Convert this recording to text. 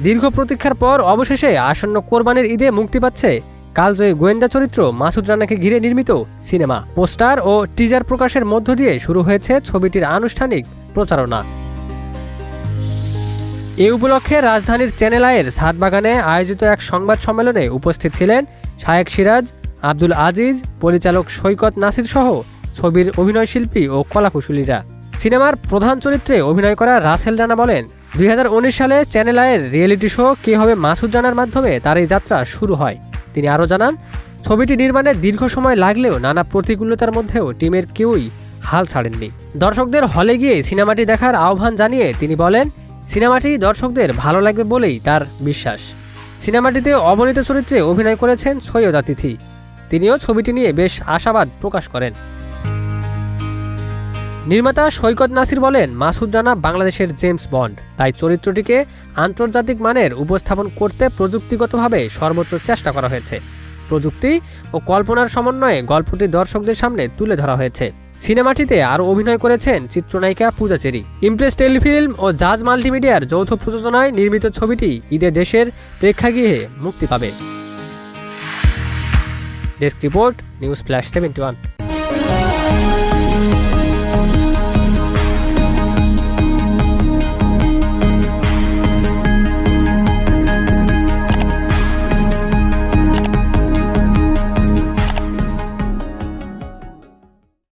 দীর্ঘ প্রতীক্ষার পর অবশেষে আসন্ন কোরবানির ঈদে মুক্তি পাচ্ছে কালজয়ী গোয়েন্দা চরিত্র মাসুদ রানাকে ঘিরে নির্মিত সিনেমা। পোস্টার ও টিজার প্রকাশের মধ্য দিয়ে শুরু হয়েছে ছবিটির আনুষ্ঠানিক প্রচারণা। এ উপলক্ষে রাজধানীর চ্যানেল আইয়ের ছাদবাগানে আয়োজিত এক সংবাদ সম্মেলনে উপস্থিত ছিলেন শায়েক সিরাজ, আব্দুল আজিজ, পরিচালক সৈকত নাসির সহ ছবির অভিনয়শিল্পী ও কলাকুশলীরা। সিনেমার প্রধান চরিত্রে অভিনয় করা রাসেল রানা বলেন, 2019 সালে চ্যানেল আইয়ের রিয়েলিটি শো কে হবে মাসুদ রানার মাধ্যমে তার এই যাত্রা শুরু হয়। তিনি আরও জানান, ছবিটি নির্মাণে দীর্ঘ সময় লাগলেও নানা প্রতিকূলতার মধ্যেও টিমের কেউই হাল ছাড়েননি। দর্শকদের হলে গিয়ে সিনেমাটি দেখার আহ্বান জানিয়ে তিনি বলেন, সিনেমাটি দর্শকদের ভালো লাগবে বলেই তার বিশ্বাস। সিনেমাটিতে অবনীত চরিত্রে অভিনয় করেছেন সৈয়দা তিথি। তিনিও ছবিটি নিয়ে বেশ আশাবাদ প্রকাশ করেন। নির্মাতা সৈকত নাসির বলেন, মাসুদ রানা বাংলাদেশের জেমস বন্ড, তাই চরিত্রটিকে আন্তর্জাতিক মানের উপস্থাপন করতে প্রযুক্তিগতভাবে সর্বোচ্চ চেষ্টা করা হয়েছে। প্রযুক্তি ও কল্পনার সমন্বয়ে গল্পটি দর্শকদের সামনে তুলে ধরা হয়েছে। সিনেমাটিতে আরও অভিনয় করেছেন চিত্রনায়িকা পূজা চেরি। ইমপ্রেস টেলিফিল্ম ও জাজ মাল্টিমিডিয়ার যৌথ প্রযোজনায় নির্মিত ছবিটি ঈদে দেশের প্রেক্ষাগৃহে মুক্তি পাবে। Desk report, news flash 71।